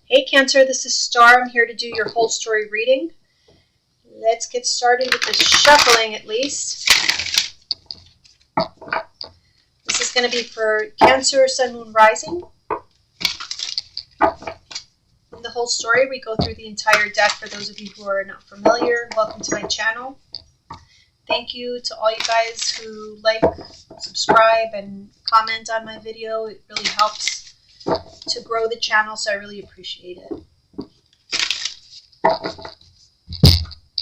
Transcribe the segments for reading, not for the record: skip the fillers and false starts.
Hey Cancer, this is Star. I'm here to do your whole story reading. Let's get started with the shuffling at least. This is going to be for Cancer, Sun, Moon, Rising. In the whole story, we go through the entire deck for those of you who are not familiar. Welcome to my channel. Thank you to all you guys who like, subscribe, and comment on my video. It really helps to grow the channel, so I really appreciate it.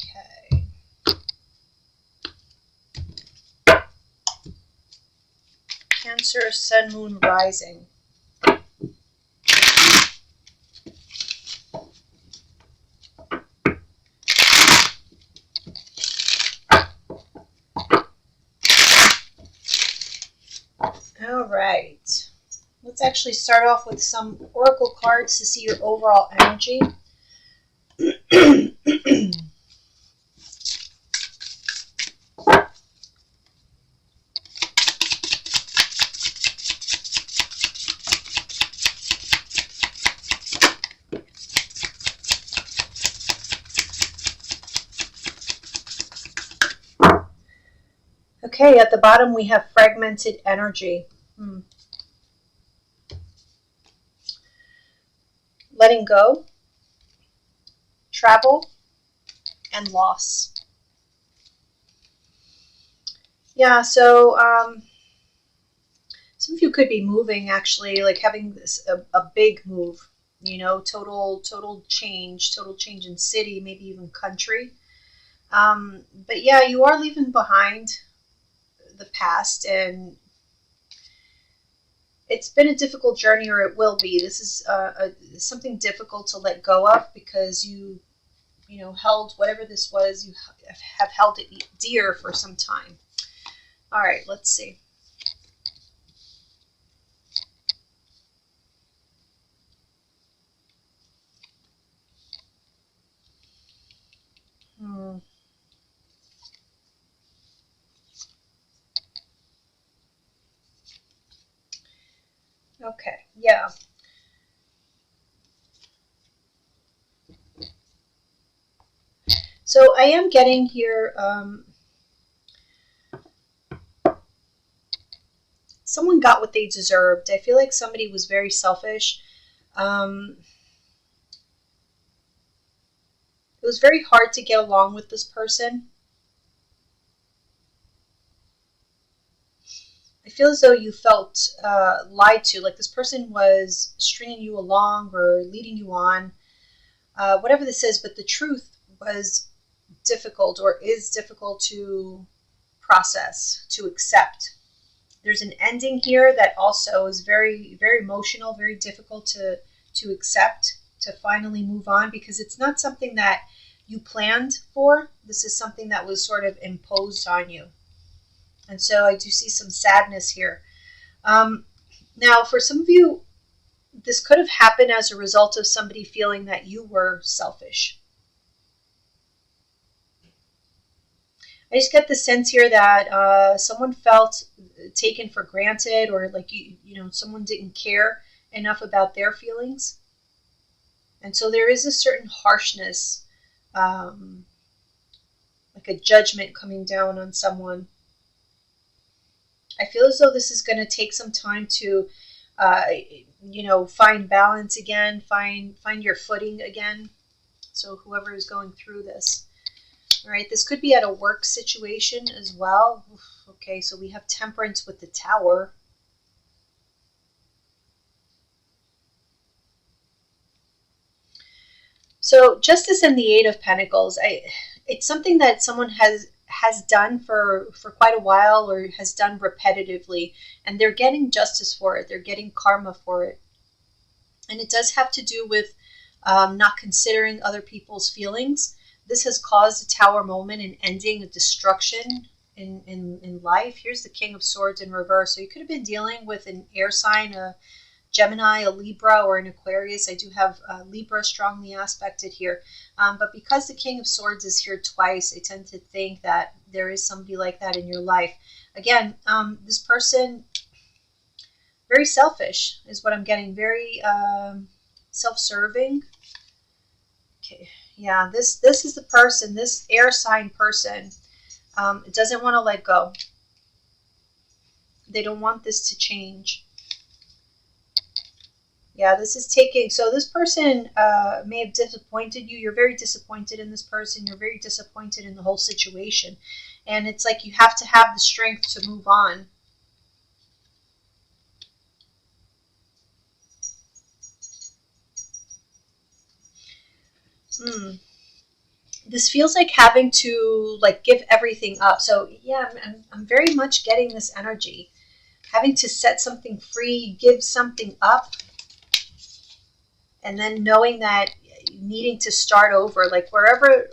Okay. Cancer, Sun, Moon, Rising. All right. Let's actually start off with some oracle cards to see your overall energy. Okay, at the bottom we have fragmented energy. Letting go, travel, and loss. Yeah, so some of you could be moving, actually, like having this a big move, you know, total change in city, maybe even country. But yeah, you are leaving behind the past, and it's been a difficult journey, or it will be. This is something difficult to let go of because you know, held whatever this was, you have held it dear for some time. All right, let's see. Okay, yeah. So I am getting here, someone got what they deserved. I feel like somebody was very selfish. It was very hard to get along with this person. I feel as though you felt lied to, like this person was stringing you along or leading you on, whatever this is, but the truth was difficult, or is difficult to process, to accept. There's an ending here that also is very, very emotional, very difficult to accept, to finally move on, because it's not something that you planned for. This is something that was sort of imposed on you. And so I do see some sadness here. Now, for some of you, this could have happened as a result of somebody feeling that you were selfish. I just get the sense here that someone felt taken for granted, or like you know, someone didn't care enough about their feelings. And so there is a certain harshness, like a judgment coming down on someone. I feel as though this is going to take some time to, you know, find balance again, find your footing again. So whoever is going through this. All right, this could be at a work situation as well. Okay, so we have Temperance with the Tower. So Justice and the Eight of Pentacles. It's something that someone has done for quite a while, or has done repetitively, and they're getting justice for it. They're getting karma for it. And it does have to do with not considering other people's feelings. This has caused a Tower moment, an ending, a destruction in life. Here's the King of Swords in reverse. So you could have been dealing with an air sign, a Gemini, a Libra, or an Aquarius. I do have Libra strongly aspected here. But because the King of Swords is here twice, I tend to think that there is somebody like that in your life. Again, this person, very selfish is what I'm getting. Very self-serving. Okay, yeah, this is the person, this air sign person, doesn't want to let go. They don't want this to change. Yeah, this is taking, so this person may have disappointed you. You're very disappointed in this person. You're very disappointed in the whole situation. And it's like you have to have the strength to move on. This feels like having to like give everything up. So yeah, I'm very much getting this energy. Having to set something free, give something up, and then knowing that needing to start over, like wherever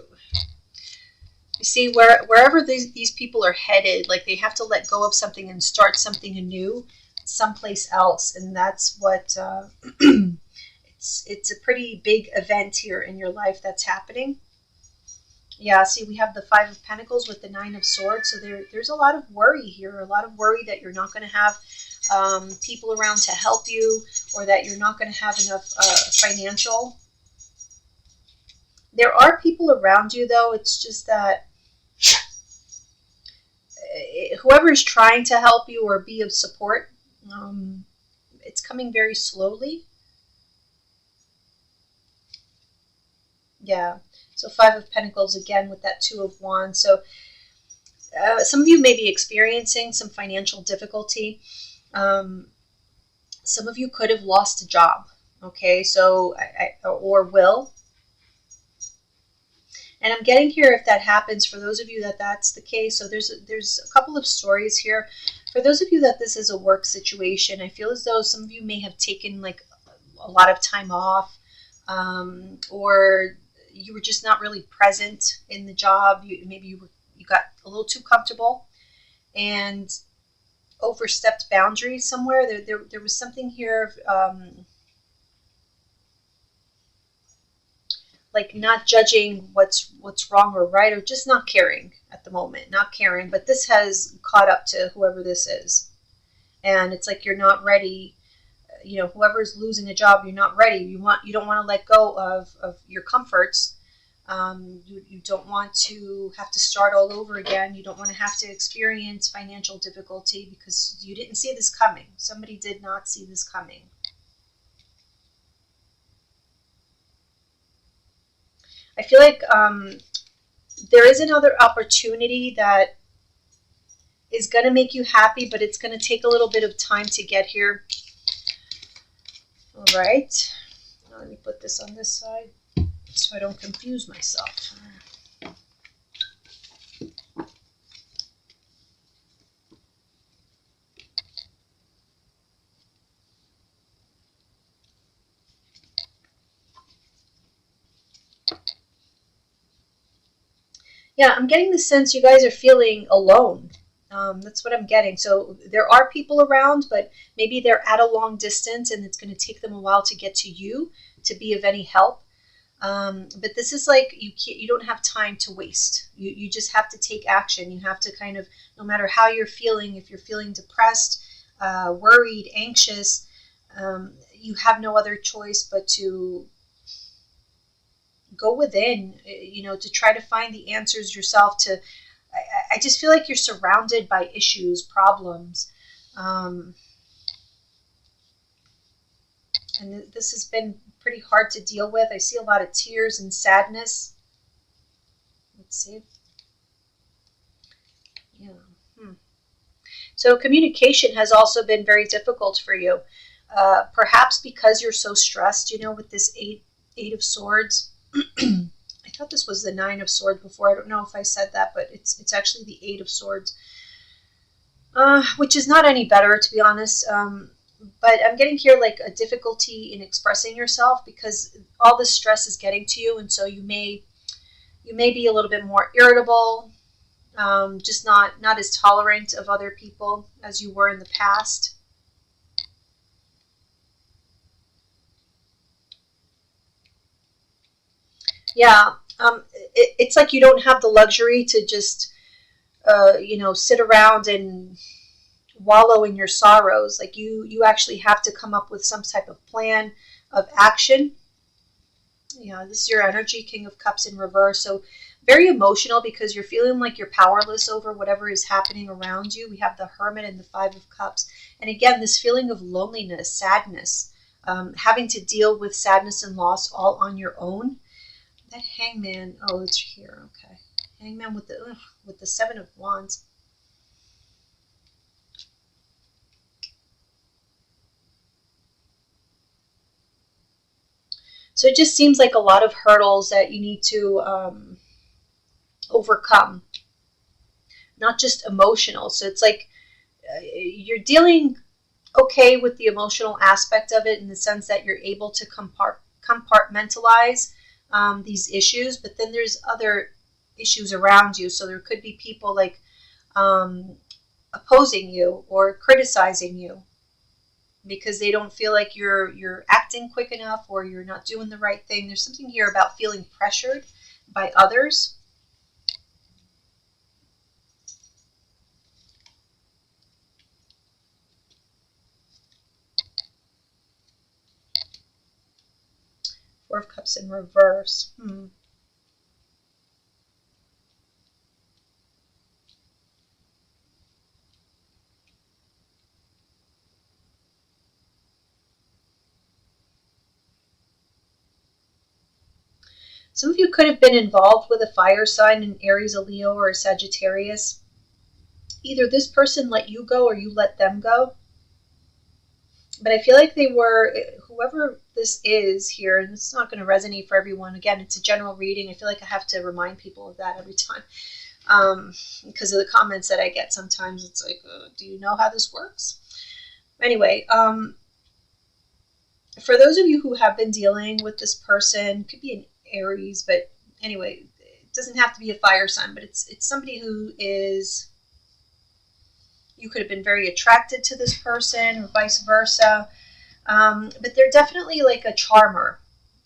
you see wherever these people are headed, like they have to let go of something and start something anew someplace else. And that's what it's a pretty big event here in your life that's happening. Yeah, see, we have the Five of Pentacles with the Nine of Swords. So there's a lot of worry here, a lot of worry that you're not going to have people around to help you, or that you're not going to have enough financial. There are people around you, though. It's just that whoever is trying to help you or be of support, it's coming very slowly. Yeah. So Five of Pentacles again with that Two of Wands. So some of you may be experiencing some financial difficulty. Some of you could have lost a job. Okay, so or will. And I'm getting here, if that happens, for those of you that that's the case. So there's a couple of stories here. For those of you that this is a work situation, I feel as though some of you may have taken like a lot of time off, or you were just not really present in the job. Maybe you got a little too comfortable and overstepped boundaries somewhere. There was something here of like not judging what's wrong or right, or just not caring at the moment, not caring. But this has caught up to whoever this is, and it's like you're not ready. You know, whoever's losing a job, you're not ready. You don't want to let go of your comforts. You don't want to have to start all over again. You don't want to have to experience financial difficulty because you didn't see this coming. Somebody did not see this coming. I feel like there is another opportunity that is going to make you happy, but it's going to take a little bit of time to get here. All right. Now let me put this on this side so I don't confuse myself. Yeah, I'm getting the sense you guys are feeling alone. That's what I'm getting. So there are people around, but maybe they're at a long distance and it's going to take them a while to get to you to be of any help. But this is like you don't have time to waste. You just have to take action. You have to kind of, no matter how you're feeling, if you're feeling depressed, worried, anxious, you have no other choice but to go within, to try to find the answers yourself. I just feel like you're surrounded by issues, problems. And this has been pretty hard to deal with. I see a lot of tears and sadness. Let's see. Yeah. So communication has also been very difficult for you. Perhaps because you're so stressed, with this eight of Swords. I thought this was the Nine of Swords before. I don't know if I said that, but it's actually the Eight of Swords, which is not any better, to be honest. But I'm getting here like a difficulty in expressing yourself because all this stress is getting to you, and so you may be a little bit more irritable, just not as tolerant of other people as you were in the past. Yeah, it's like you don't have the luxury to just, sit around and wallow in your sorrows. Like you actually have to come up with some type of plan of action. This is your energy, King of Cups in reverse. So very emotional because you're feeling like you're powerless over whatever is happening around you. We have the Hermit and the Five of Cups. And again, this feeling of loneliness, sadness, having to deal with sadness and loss all on your own. That Hangman, oh, it's here, okay. Hangman with the Seven of Wands. So it just seems like a lot of hurdles that you need to overcome, not just emotional. So it's like you're dealing okay with the emotional aspect of it in the sense that you're able to compartmentalize these issues, but then there's other issues around you. So there could be people like opposing you or criticizing you because they don't feel like you're acting quick enough or you're not doing the right thing. There's something here about feeling pressured by others. Four of Cups in reverse. Some of you could have been involved with a fire sign, an Aries, a Leo, or a Sagittarius. Either this person let you go or you let them go. But I feel like they were, whoever this is here, and it's not going to resonate for everyone. Again, it's a general reading. I feel like I have to remind people of that every time because of the comments that I get sometimes. It's like, do you know how this works? Anyway, for those of you who have been dealing with this person, could be an Aries, but anyway, it doesn't have to be a fire sign, but it's somebody who is, you could have been very attracted to this person or vice versa, but they're definitely like a charmer,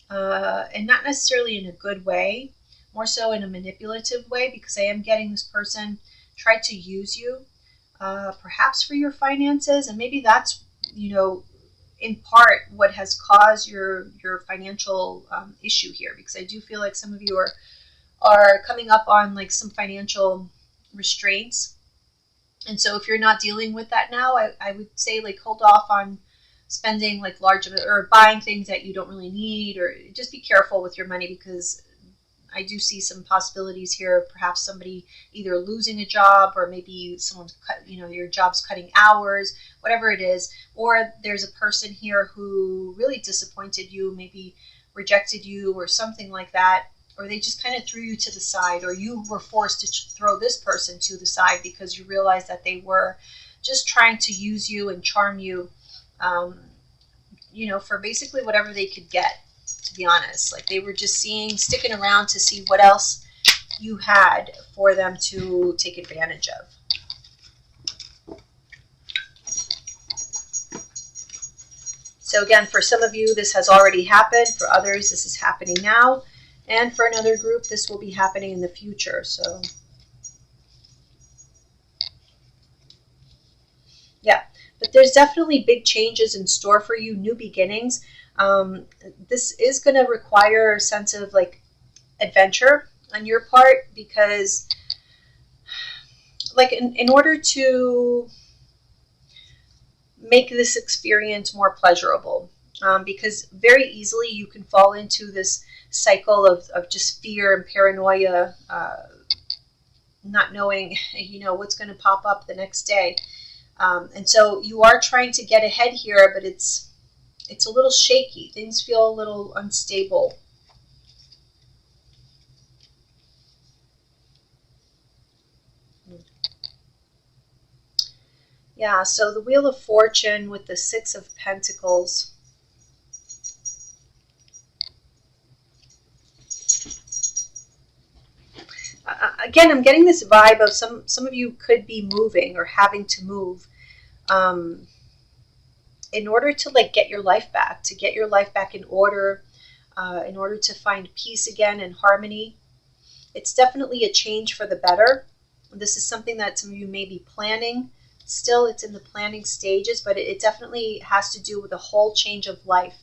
and not necessarily in a good way, more so in a manipulative way, because I am getting this person try to use you, perhaps for your finances, and maybe that's, in part what has caused your financial issue here, because I do feel like some of you are coming up on like some financial restraints. And so if you're not dealing with that now, I would say like hold off on spending like large or buying things that you don't really need, or just be careful with your money, because I do see some possibilities here of perhaps somebody either losing a job, or maybe someone's your job's cutting hours, whatever it is, or there's a person here who really disappointed you, maybe rejected you or something like that, or they just kind of threw you to the side, or you were forced to throw this person to the side because you realized that they were just trying to use you and charm you, for basically whatever they could get. To be honest, like they were just sticking around to see what else you had for them to take advantage of. So again, for some of you, this has already happened. For others, this is happening now. And for another group, this will be happening in the future. So yeah, but there's definitely big changes in store for you, new beginnings. This is going to require a sense of like adventure on your part, because like in order to make this experience more pleasurable, because very easily you can fall into this cycle of just fear and paranoia, not knowing what's going to pop up the next day, and so you are trying to get ahead here, but it's a little shaky. Things feel a little unstable. Yeah, so the Wheel of Fortune with the Six of Pentacles. Again, I'm getting this vibe of some of you could be moving or having to move. In order to like get your life back, in order to find peace again and harmony. It's definitely a change for the better. This is something that some of you may be planning Still, it's in the planning stages, but it definitely has to do with a whole change of life.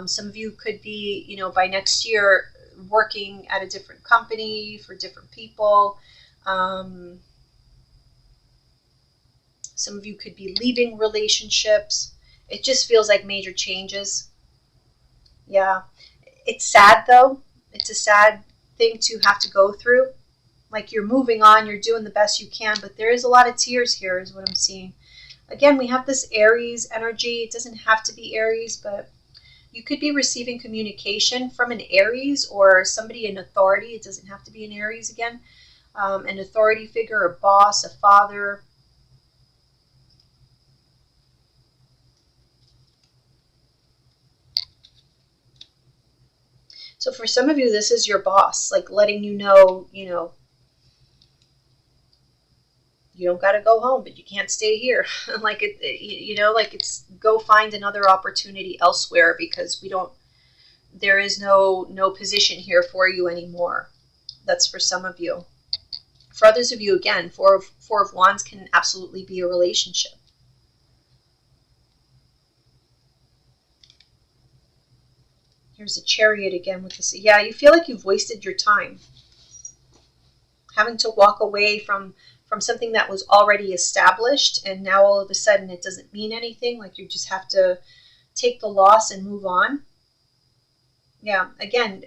Some of you could be, by next year, working at a different company for different people. Some of you could be leaving relationships. It just feels like major changes. Yeah. It's sad, though. It's a sad thing to have to go through. Like, you're moving on, you're doing the best you can, but there is a lot of tears here, is what I'm seeing. Again, we have this Aries energy. It doesn't have to be Aries, but you could be receiving communication from an Aries or somebody in authority. It doesn't have to be an Aries again. An authority figure, a boss, a father. So for some of you, this is your boss, like letting you know, you don't got to go home, but you can't stay here. Like like it's go find another opportunity elsewhere because there is no position here for you anymore. That's for some of you. For others of you, again, Four of Wands can absolutely be a relationship. Here's a Chariot again with this. Yeah, you feel like you've wasted your time. Having to walk away from something that was already established, and now all of a sudden it doesn't mean anything. Like, you just have to take the loss and move on. Yeah, again,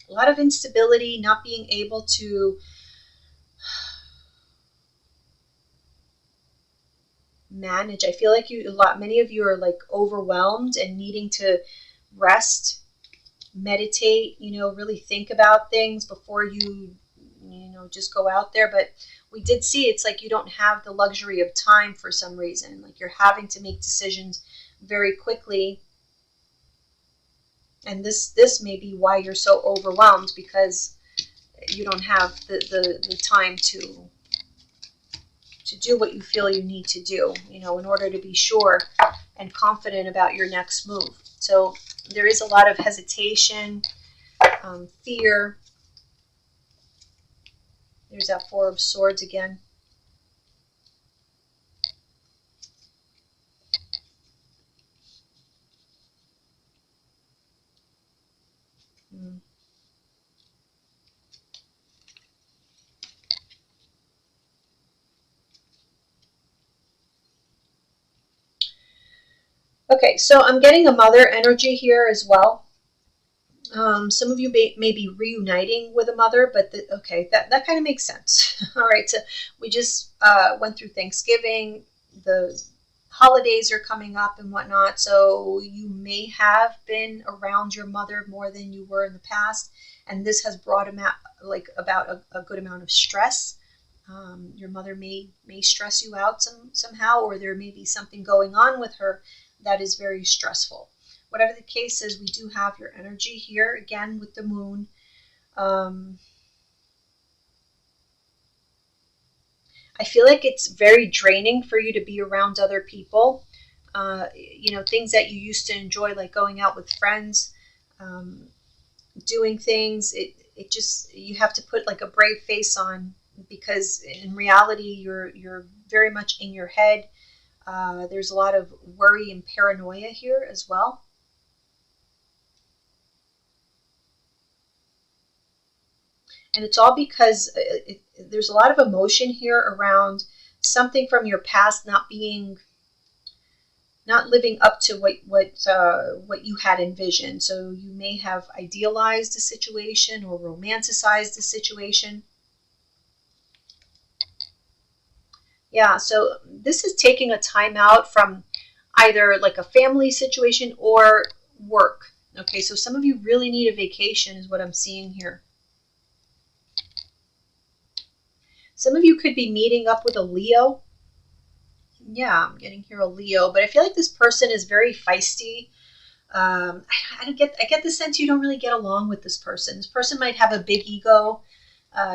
a lot of instability, not being able to manage. I feel like many of you are like overwhelmed and needing to rest, meditate, really think about things before you just go out there. But we did see it's like you don't have the luxury of time for some reason. Like, you're having to make decisions very quickly. And this may be why you're so overwhelmed, because you don't have the time to do what you feel you need to do, in order to be sure and confident about your next move. So there is a lot of hesitation, fear. There's that Four of Swords again. Okay, so I'm getting a mother energy here as well. Some of you may be reuniting with a mother, but okay, that kind of makes sense. All right, so we just went through Thanksgiving. The holidays are coming up and whatnot, so you may have been around your mother more than you were in the past, and this has brought about a good amount of stress. Your mother may stress you out somehow, or there may be something going on with her that is very stressful. Whatever the case is, we do have your energy here again with the moon. I feel like it's very draining for you to be around other people. Things that you used to enjoy, like going out with friends, doing things. It just, you have to put like a brave face on, because in reality you're very much in your head. There's a lot of worry and paranoia here as well. And it's all because there's a lot of emotion here around something from your past not living up to what you had envisioned. So you may have idealized a situation or romanticized a situation. Yeah, so this is taking a time out from either like a family situation or work. Okay, so some of you really need a vacation is what I'm seeing here. Some of you could be meeting up with a Leo. Yeah, I'm getting here a Leo, but I feel like this person is very feisty. I get the sense you don't really get along with this person. This person might have a big ego.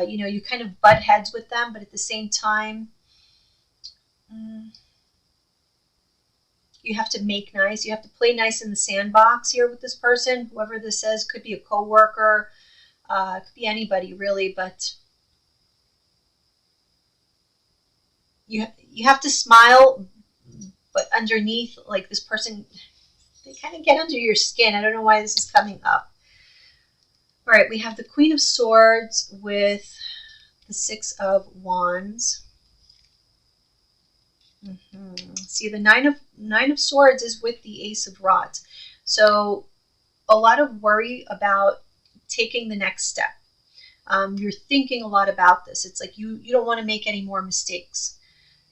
You kind of butt heads with them, but at the same time, you have to make nice. You have to play nice in the sandbox here with this person. Whoever this is, could be a coworker, could be anybody really, but you have to smile, but underneath, like this person, they kind of get under your skin. I don't know why this is coming up. All right, we have the Queen of Swords with the Six of Wands. See, the Nine of Swords is with the Ace of Rods. So a lot of worry about taking the next step. You're thinking a lot about this. It's like you don't want to make any more mistakes.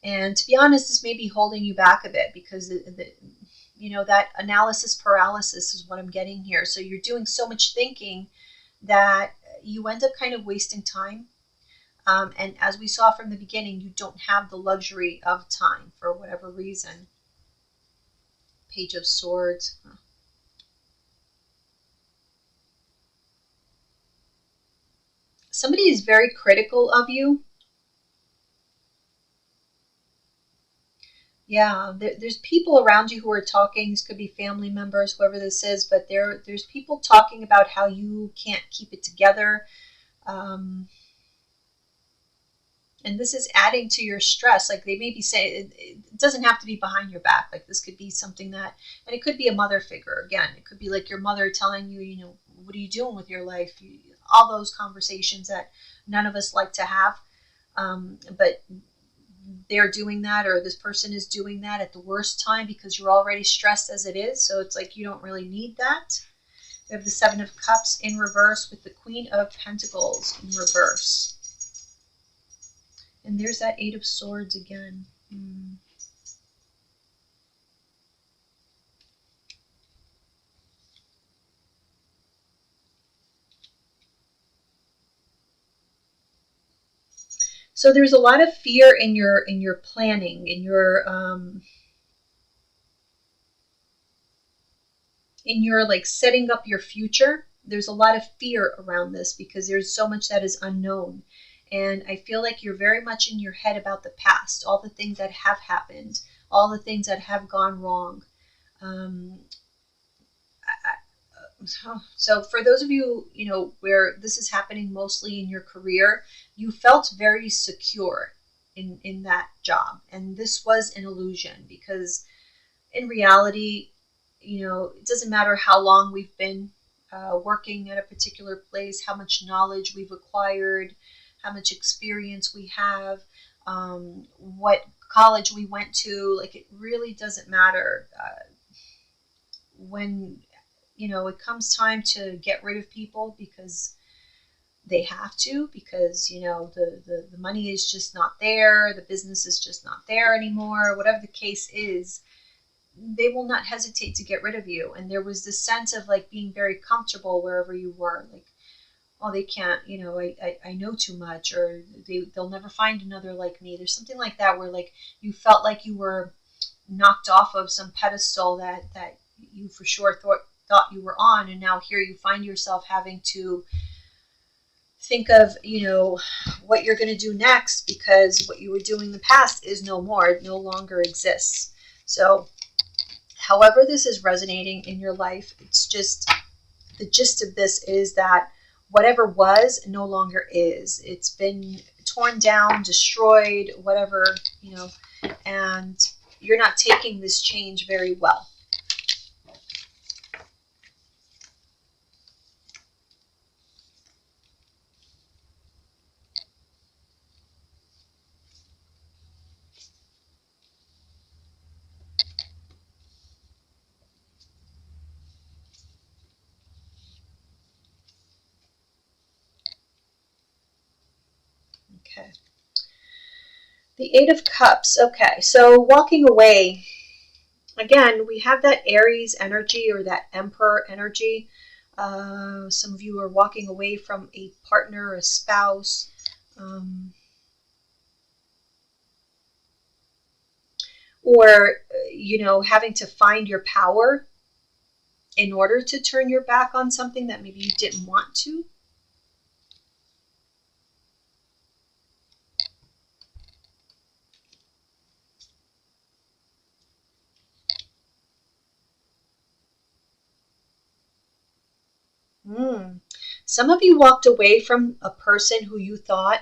And to be honest, this may be holding you back a bit because that analysis paralysis is what I'm getting here. So you're doing so much thinking that you end up kind of wasting time. And as we saw from the beginning, you don't have the luxury of time for whatever reason. Page of Swords. Somebody is very critical of you. Yeah, there's people around you who are talking. This could be family members, whoever this is, but there's people talking about how you can't keep it together. And this is adding to your stress. Like they may be saying, it doesn't have to be behind your back. Like this could be something that, and it could be a mother figure. Again, it could be like your mother telling you, what are you doing with your life? All those conversations that none of us like to have. But they're doing that, or this person is doing that at the worst time because you're already stressed as it is. So it's like you don't really need that. We have the Seven of Cups in reverse with the Queen of Pentacles in reverse. And there's that Eight of Swords again. So there's a lot of fear in your planning, in your like setting up your future. There's a lot of fear around this because there's so much that is unknown. And I feel like you're very much in your head about the past, all the things that have happened, all the things that have gone wrong. So for those of you, where this is happening mostly in your career, you felt very secure in that job. And this was an illusion because in reality, it doesn't matter how long we've been working at a particular place, how much knowledge we've acquired, how much experience we have, what college we went to. Like it really doesn't matter. When it comes time to get rid of people because they have to, because the money is just not there, the business is just not there anymore, whatever the case is, they will not hesitate to get rid of you. And there was this sense of like being very comfortable wherever you were, like, oh, they can't, I know too much, or they'll never find another like me. There's something like that where like you felt like you were knocked off of some pedestal that you for sure thought you were on, and now here you find yourself having to think of what you're going to do next because what you were doing in the past is no more, it no longer exists. So however this is resonating in your life, it's just the gist of this is that whatever was no longer is. It's been torn down, destroyed, whatever, and you're not taking this change very well. Okay. The Eight of Cups. Okay, so walking away. Again, we have that Aries energy or that Emperor energy. Some of you are walking away from a partner, a spouse. Or, having to find your power in order to turn your back on something that maybe you didn't want to. Some of you walked away from a person who you thought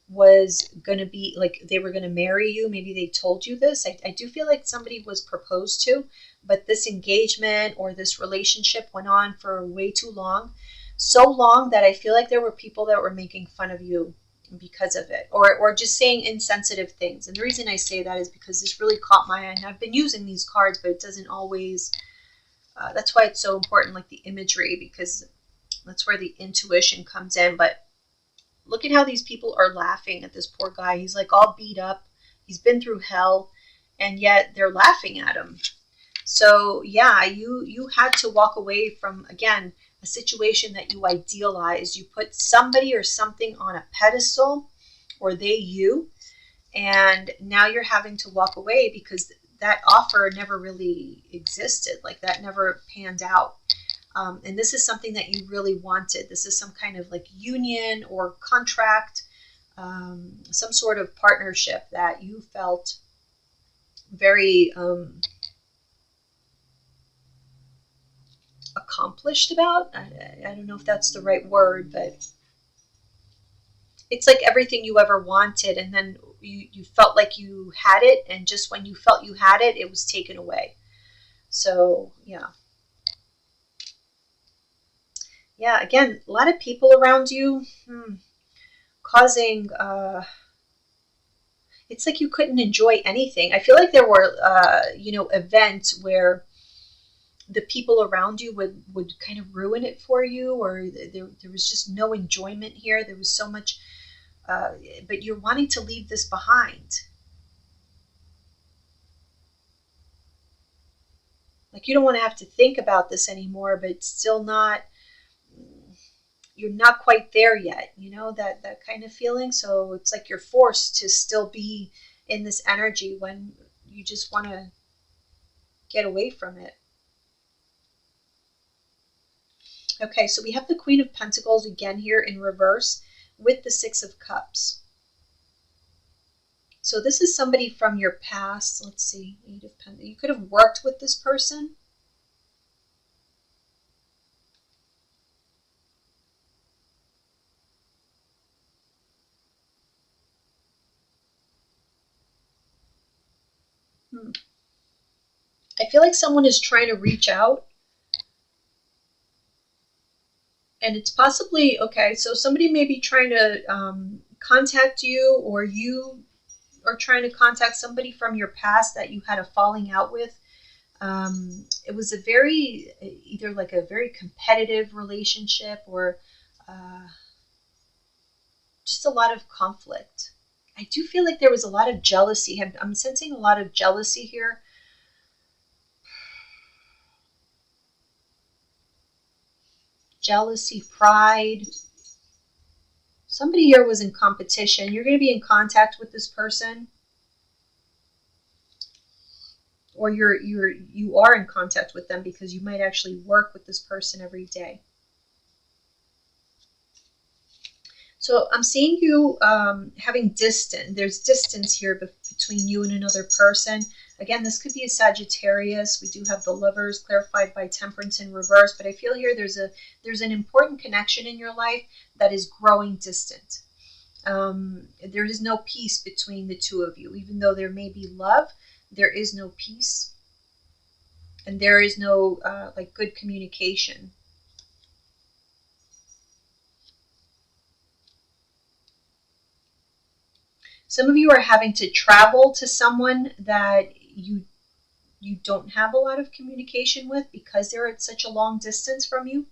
was going to be like they were going to marry you. Maybe they told you this. I do feel like somebody was proposed to, but this engagement or this relationship went on for way too long. So long that I feel like there were people that were making fun of you because of it, or just saying insensitive things. And the reason I say that is because this really caught my eye. And I've been using these cards, but it doesn't always. That's why it's so important, like the imagery, because that's where the intuition comes in. But look at how these people are laughing at this poor guy. He's like all beat up. He's been through hell, and yet they're laughing at him. So yeah, you had to walk away from, again, a situation that you idealized. You put somebody or something on a pedestal, or they you, and now you're having to walk away because that offer never really existed. Like that never panned out. And this is something that you really wanted. This is some kind of like union or contract, some sort of partnership that you felt very accomplished about. I don't know if that's the right word, but it's like everything you ever wanted, and then you felt like you had it, and just when you felt you had it, it was taken away. So yeah. Yeah, again, a lot of people around you causing, it's like you couldn't enjoy anything. I feel like there were, events where the people around you would kind of ruin it for you, or there was just no enjoyment here. There was so much, but you're wanting to leave this behind. Like you don't want to have to think about this anymore, but it's still not, you're not quite there yet, that kind of feeling. So it's like you're forced to still be in this energy when you just want to get away from it. Okay, so we have the Queen of Pentacles again here in reverse with the Six of Cups. So this is somebody from your past. Let's see, Eight of Pentacles. You could have worked with this person. I feel like someone is trying to reach out. And it's possibly, okay, so somebody may be trying to contact you, or you are trying to contact somebody from your past that you had a falling out with. It was a very, either like a very competitive relationship, or just a lot of conflict. I do feel like there was a lot of jealousy. I'm sensing a lot of jealousy here. Jealousy, pride. Somebody here was in competition. You're going to be in contact with this person, or you are in contact with them because you might actually work with this person every day. So I'm seeing you having distance. There's distance here between you and another person. Again, this could be a Sagittarius. We do have the Lovers clarified by Temperance in reverse, but I feel here there's an important connection in your life that is growing distant. There is no peace between the two of you. Even though there may be love, there is no peace, and there is no good communication. Some of you are having to travel to someone that you don't have a lot of communication with because they're at such a long distance from you.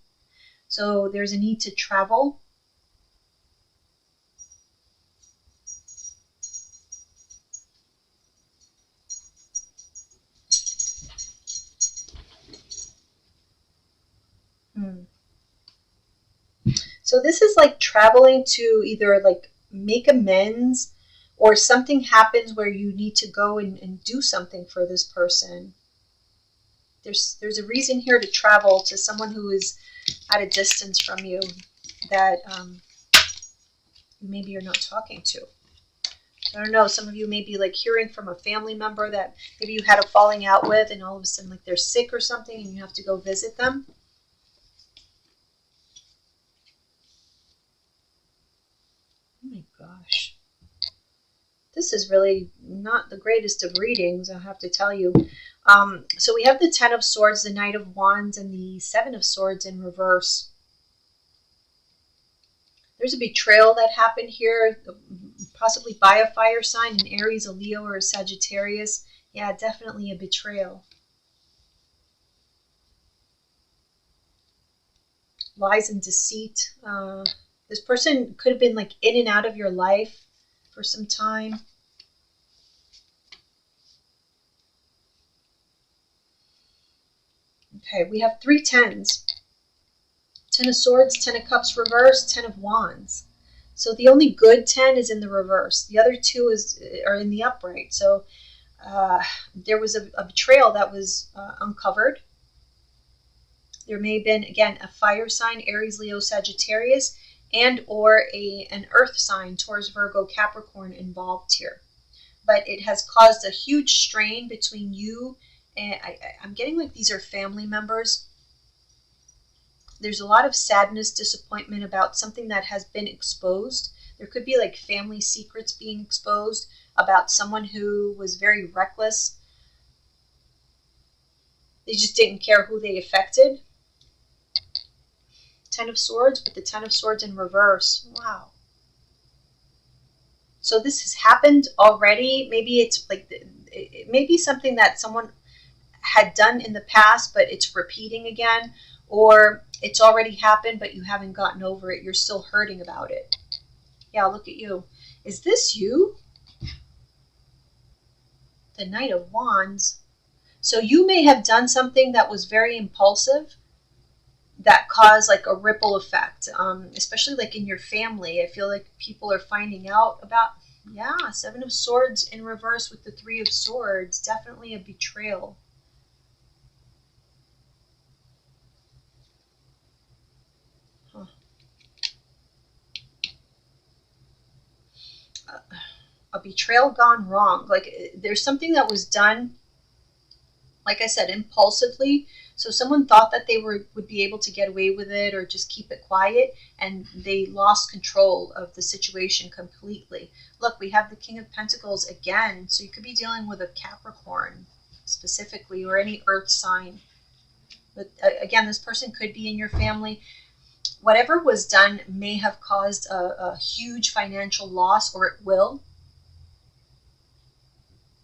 So there's a need to travel. So this is like traveling to either like make amends, or something happens where you need to go and do something for this person. There's a reason here to travel to someone who is at a distance from you that maybe you're not talking to. I don't know, some of you may be like hearing from a family member that maybe you had a falling out with, and all of a sudden like they're sick or something and you have to go visit them. Oh my gosh. This is really not the greatest of readings, I'll have to tell you. So we have the Ten of Swords, the Knight of Wands, and the Seven of Swords in reverse. There's a betrayal that happened here, possibly by a fire sign, an Aries, a Leo, or a Sagittarius. Yeah, definitely a betrayal. Lies and deceit. This person could have been like in and out of your life for some time. Okay, we have 3 tens. 10 of Swords, 10 of Cups reverse, 10 of Wands. So the only good 10 is in the reverse. The other 2 are in the upright. So there was a betrayal that was uncovered. There may have been, again, a fire sign, Aries, Leo, Sagittarius, and or an earth sign, Taurus, Virgo, Capricorn involved here. But it has caused a huge strain between you and I'm getting like these are family members. There's a lot of sadness, disappointment about something that has been exposed. There could be like family secrets being exposed about someone who was very reckless. They just didn't care who they affected. 10 of Swords, but the 10 of Swords in reverse. Wow. So this has happened already. Maybe it's like, it may be something that someone had done in the past, but it's repeating again, or it's already happened, but you haven't gotten over it. You're still hurting about it. Yeah, look at you. Is this you? The Knight of Wands. So you may have done something that was very impulsive that caused like a ripple effect, especially like in your family. I feel like people are finding out about, yeah, 7 of Swords in reverse with the 3 of Swords. Definitely a betrayal. A betrayal gone wrong. Like there's something that was done, like I said, impulsively. So someone thought that they would be able to get away with it or just keep it quiet, and they lost control of the situation completely. Look, we have the King of Pentacles again. So you could be dealing with a Capricorn specifically, or any earth sign. But again, this person could be in your family. Whatever was done may have caused a huge financial loss, or it will.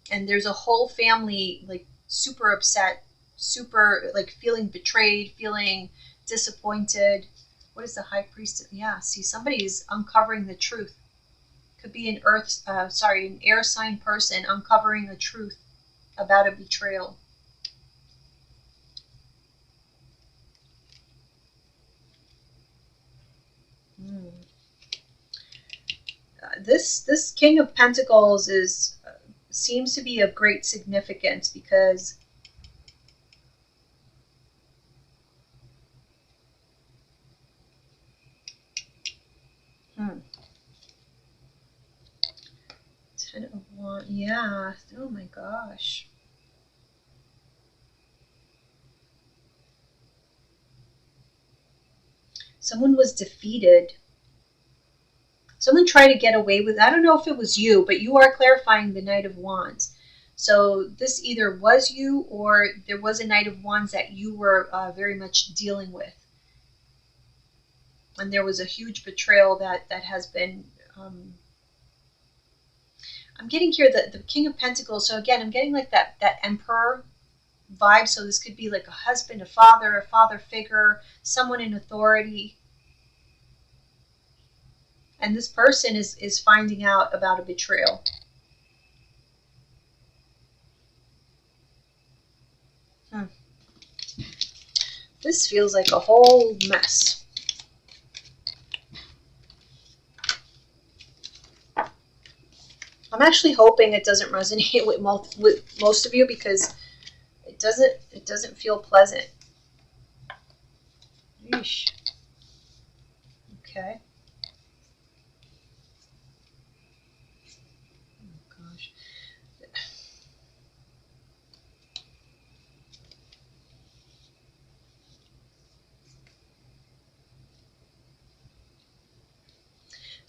And there's a whole family like super upset, super like feeling betrayed, feeling disappointed. What is the High Priest? Yeah, see, somebody's uncovering the truth. Could be an an air sign person uncovering the truth about a betrayal. This King of Pentacles seems to be of great significance because Ten of Wands, yeah. Oh my gosh. Someone was defeated. Someone tried to get away with, I don't know if it was you, but you are clarifying the Knight of Wands. So this either was you, or there was a Knight of Wands that you were very much dealing with. And there was a huge betrayal that has been, I'm getting here the King of Pentacles. So again, I'm getting like that Emperor vibe. So this could be like a husband, a father figure, someone in authority. And this person is finding out about a betrayal. This feels like a whole mess. I'm actually hoping it doesn't resonate with most of you, because it doesn't feel pleasant. Yeesh. Okay. Oh gosh.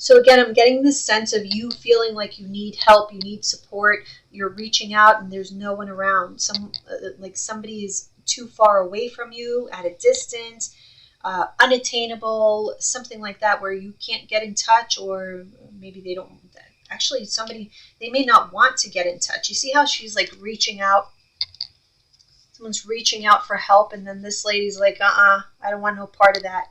So again, I'm getting this sense of you feeling like you need help, you need support, you're reaching out and there's no one around. Like somebody is too far away from you, at a distance, unattainable, something like that, where you can't get in touch, or maybe they don't. Actually, they may not want to get in touch. You see how she's like reaching out? Someone's reaching out for help, and then this lady's like, I don't want no part of that.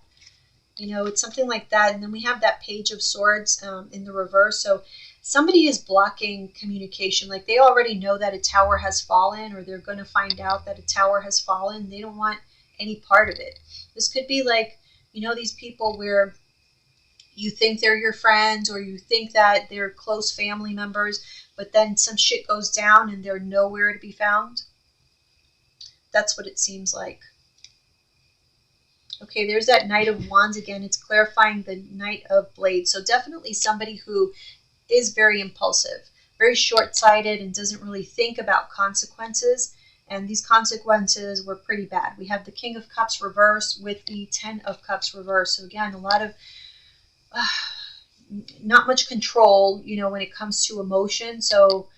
It's something like that. And then we have that Page of Swords in the reverse. So somebody is blocking communication. Like they already know that a tower has fallen, or they're going to find out that a tower has fallen. They don't want any part of it. This could be like, these people where you think they're your friends, or you think that they're close family members, but then some shit goes down and they're nowhere to be found. That's what it seems like. Okay, there's that Knight of Wands again. It's clarifying the Knight of Blades. So definitely somebody who is very impulsive, very short-sighted, and doesn't really think about consequences. And these consequences were pretty bad. We have the King of Cups reverse with the Ten of Cups reverse. So again, a lot of not much control, when it comes to emotion. So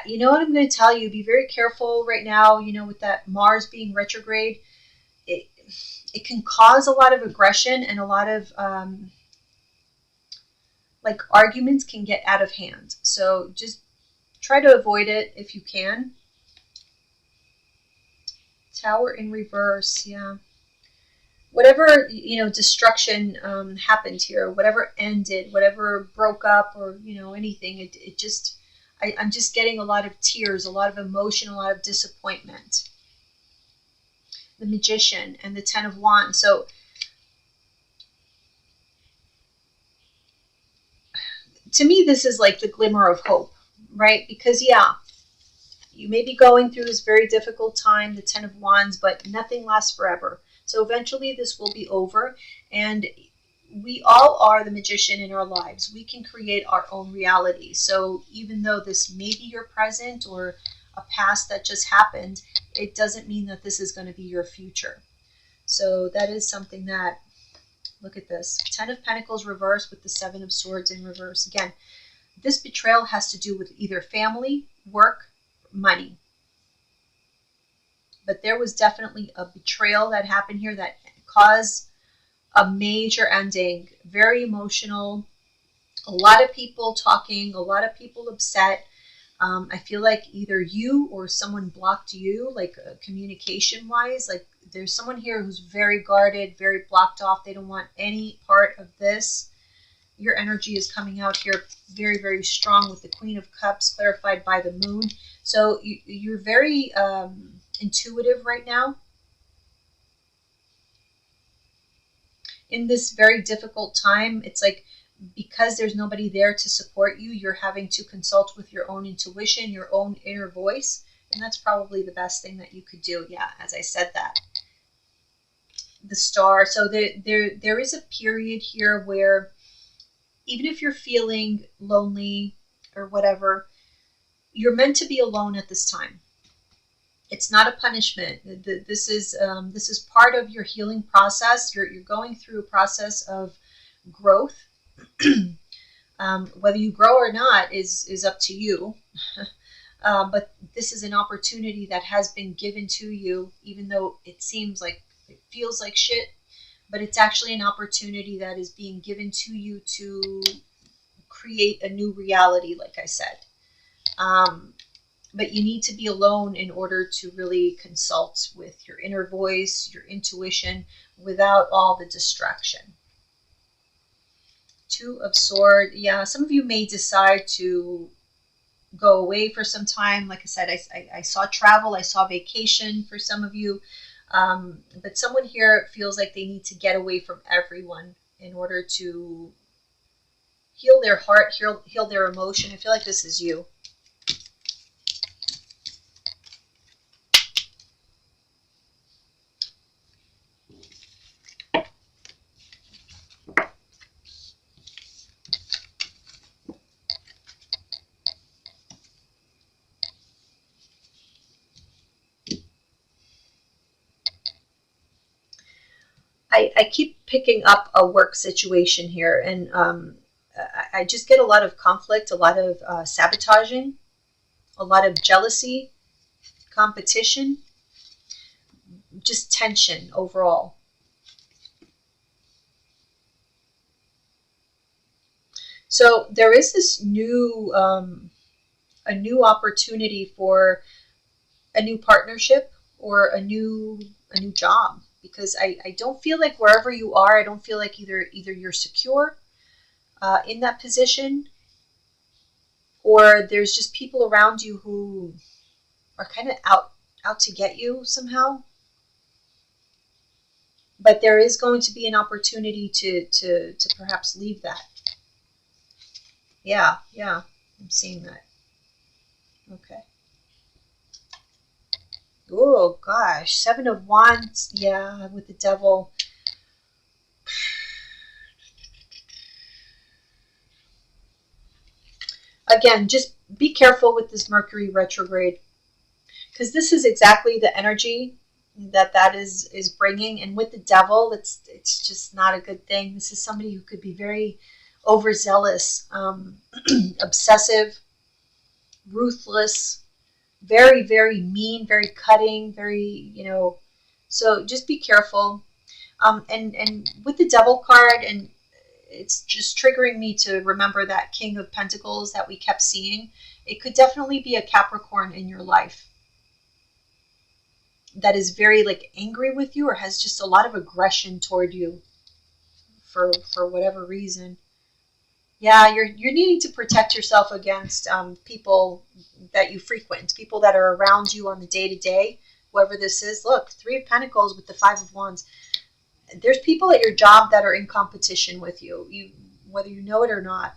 you know what I'm going to tell you? Be very careful right now, with that Mars being retrograde. It can cause a lot of aggression, and a lot of like arguments can get out of hand. So just try to avoid it if you can. Tower in reverse, yeah. Whatever, destruction happened here, whatever ended, whatever broke up, or, anything, it just, I'm just getting a lot of tears, a lot of emotion, a lot of disappointment. The Magician and the Ten of Wands. So to me, this is like the glimmer of hope, right? Because yeah, you may be going through this very difficult time, the Ten of Wands, but nothing lasts forever. So eventually this will be over, and we all are the magician in our lives. We can create our own reality. So even though this may be your present or a past that just happened, it doesn't mean that this is going to be your future. So that is something that, look at this, Ten of Pentacles reverse with the Seven of Swords in reverse. Again, this betrayal has to do with either family, work, money. But there was definitely a betrayal that happened here that caused a major ending. Very emotional. A lot of people talking, a lot of people upset. I feel like either you or someone blocked you, like communication wise. Like there's someone here who's very guarded, very blocked off. They don't want any part of this. Your energy is coming out here very, very strong with the Queen of Cups clarified by the Moon. So you're very intuitive right now. In this very difficult time, it's like, because there's nobody there to support you, you're having to consult with your own intuition, your own inner voice, and that's probably the best thing that you could do. Yeah, as I said that. The Star. So there is a period here where even if you're feeling lonely or whatever, you're meant to be alone at this time. It's not a punishment. This is part of your healing process. You're going through a process of growth. Whether you grow or not is up to you. But this is an opportunity that has been given to you, even though it feels like shit, but it's actually an opportunity that is being given to you to create a new reality, like I said. But you need to be alone in order to really consult with your inner voice, your intuition, without all the distraction. Two of Swords. Yeah, some of you may decide to go away for some time. Like I said, I saw travel, I saw vacation for some of you. But someone here feels like they need to get away from everyone in order to heal their heart, heal their emotion. I feel like this is you. I keep picking up a work situation here, and I just get a lot of conflict, a lot of sabotaging, a lot of jealousy, competition, just tension overall. So there is this new a new opportunity for a new partnership or a new job, because I don't feel like wherever you are, I don't feel like either you're secure in that position, or there's just people around you who are kind of out to get you somehow. But there is going to be an opportunity to perhaps leave that. Yeah, I'm seeing that. Okay. Oh gosh, Seven of Wands. Yeah, with the Devil. Again, just be careful with this Mercury retrograde, because this is exactly the energy that is bringing. And with the Devil, it's just not a good thing. This is somebody who could be very overzealous, obsessive, ruthless, very, very mean, very cutting, very, so just be careful. And with the Devil card, and it's just triggering me to remember that King of Pentacles that we kept seeing. It could definitely be a Capricorn in your life that is very like angry with you, or has just a lot of aggression toward you for whatever reason. Yeah, you're needing to protect yourself against people that you frequent, people that are around you on the day-to-day, whoever this is. Look, Three of Pentacles with the Five of Wands. There's people at your job that are in competition with you, whether you know it or not.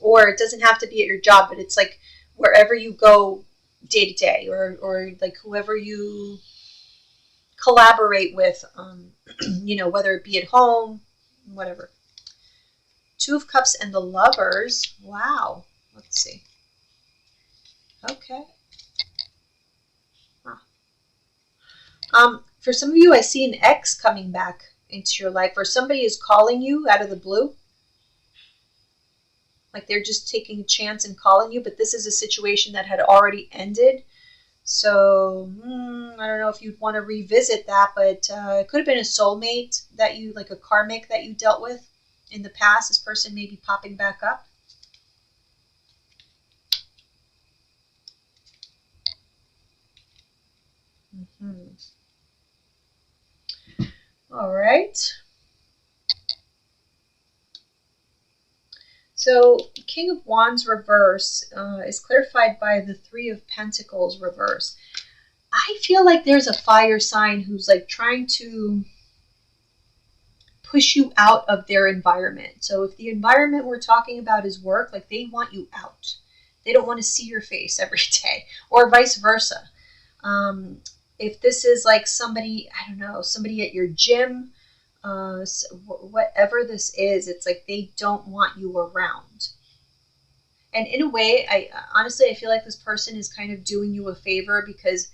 Or it doesn't have to be at your job, but it's like wherever you go day to day, or like whoever you collaborate with, whether it be at home, whatever. Two of Cups and the Lovers. Wow. Let's see. Okay. For some of you, I see an ex coming back into your life, or somebody is calling you out of the blue. Like they're just taking a chance and calling you, but this is a situation that had already ended. So I don't know if you'd want to revisit that, but it could have been a soulmate that you, like a karmic that you dealt with in the past. This person may be popping back up. All right. So King of Wands reverse is clarified by the Three of Pentacles reverse. I feel like there's a fire sign who's like trying to push you out of their environment. So if the environment we're talking about is work, like they want you out. They don't want to see your face every day, or vice versa. If this is like somebody, I don't know, somebody at your gym, whatever this is, it's like they don't want you around. And in a way, I feel like this person is kind of doing you a favor, because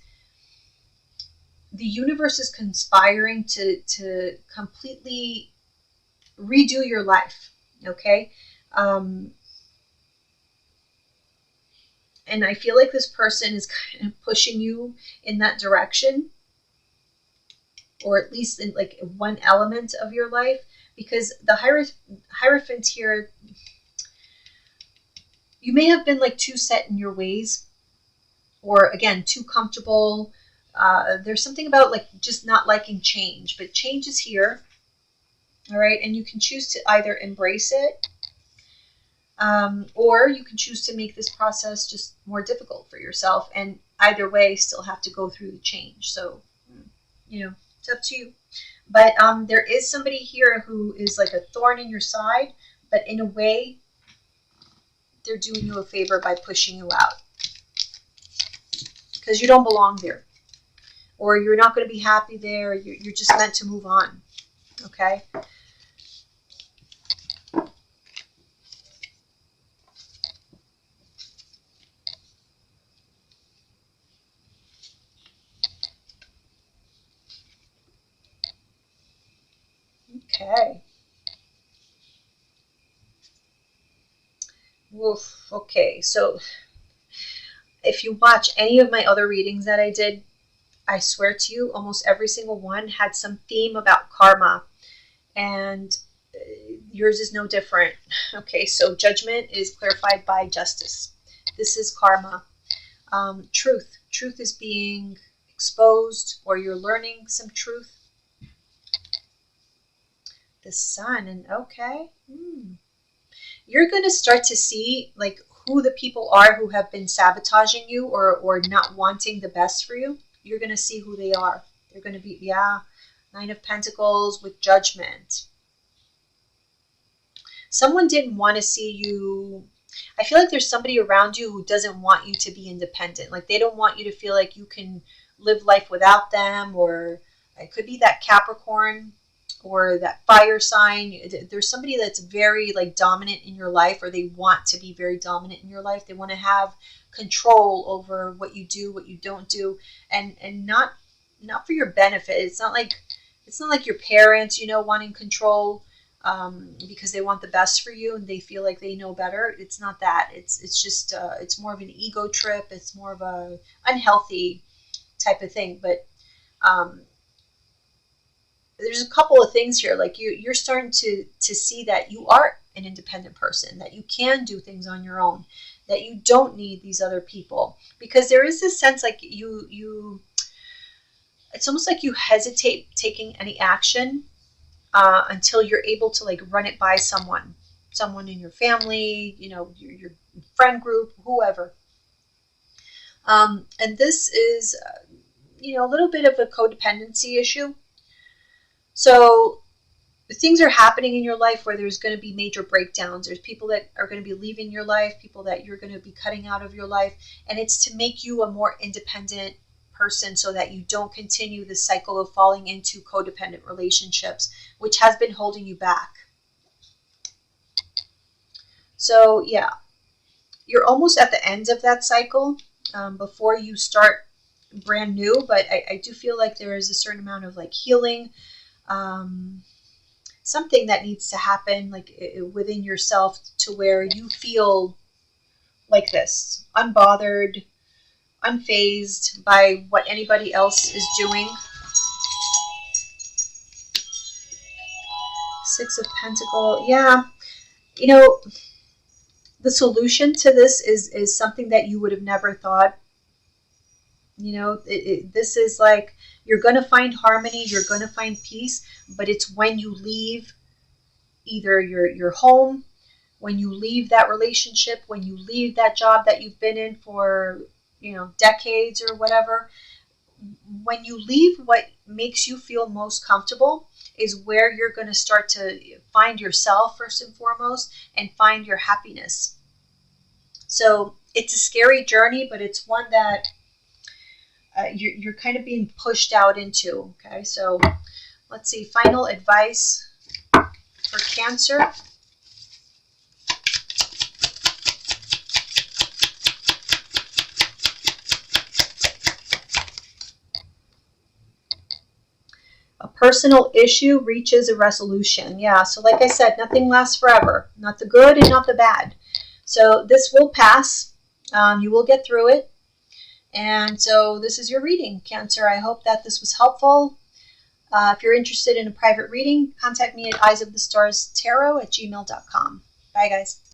the universe is conspiring to completely redo your life. Okay. And I feel like this person is kind of pushing you in that direction, or at least in like one element of your life, because the Hierophant here, you may have been like too set in your ways, or again, too comfortable. There's something about like just not liking change, but change is here. All right. And you can choose to either embrace it, or you can choose to make this process just more difficult for yourself. And either way, still have to go through the change. So, it's up to you. But there is somebody here who is like a thorn in your side, but in a way, they're doing you a favor by pushing you out, because you don't belong there, or you're not going to be happy there. You're just meant to move on. Okay. Okay. Oof, okay, so if you watch any of my other readings that I did, I swear to you, almost every single one had some theme about karma. And yours is no different. Okay, so judgment is clarified by justice. This is karma. Truth. Truth is being exposed, or you're learning some truth. The sun, and okay. You're going to start to see like who the people are who have been sabotaging you or not wanting the best for you. You're going to see who they are. They're going to be, yeah, Nine of Pentacles with judgment. Someone didn't want to see you. I feel like there's somebody around you who doesn't want you to be independent. Like they don't want you to feel like you can live life without them, or it could be that Capricorn or that fire sign. There's somebody that's very like dominant in your life, or they want to be very dominant in your life. They want to have control over what you do, what you don't do, and not for your benefit. It's not like your parents, wanting control because they want the best for you and they feel like they know better. It's not that. It's just it's more of an ego trip. It's more of a unhealthy type of thing. But there's a couple of things here. Like you're starting to see that you are an independent person, that you can do things on your own, that you don't need these other people, because there is this sense like you it's almost like you hesitate taking any action until you're able to like run it by someone in your family, your friend group, whoever. And this is, a little bit of a codependency issue. So things are happening in your life where there's going to be major breakdowns. There's people that are going to be leaving your life, people that you're going to be cutting out of your life. And it's to make you a more independent person so that you don't continue the cycle of falling into codependent relationships, which has been holding you back. So yeah, you're almost at the end of that cycle before you start brand new, but I do feel like there is a certain amount of like healing, something that needs to happen like within yourself to where you feel like this, unbothered, unfazed by what anybody else is doing. Six of Pentacles. Yeah. The solution to this is something that you would have never thought. This is like you're going to find harmony. You're going to find peace. But it's when you leave either your home, when you leave that relationship, when you leave that job that you've been in for decades or whatever, when you leave what makes you feel most comfortable is where you're going to start to find yourself first and foremost and find your happiness. So it's a scary journey, but it's one that you're kind of being pushed out into. Okay, so let's see, final advice for Cancer. A personal issue reaches a resolution. Yeah, so like I said, nothing lasts forever. Not the good and not the bad. So this will pass. You will get through it. And so this is your reading, Cancer. I hope that this was helpful. If you're interested in a private reading, contact me at eyesofthestarstarot@gmail.com. Bye, guys.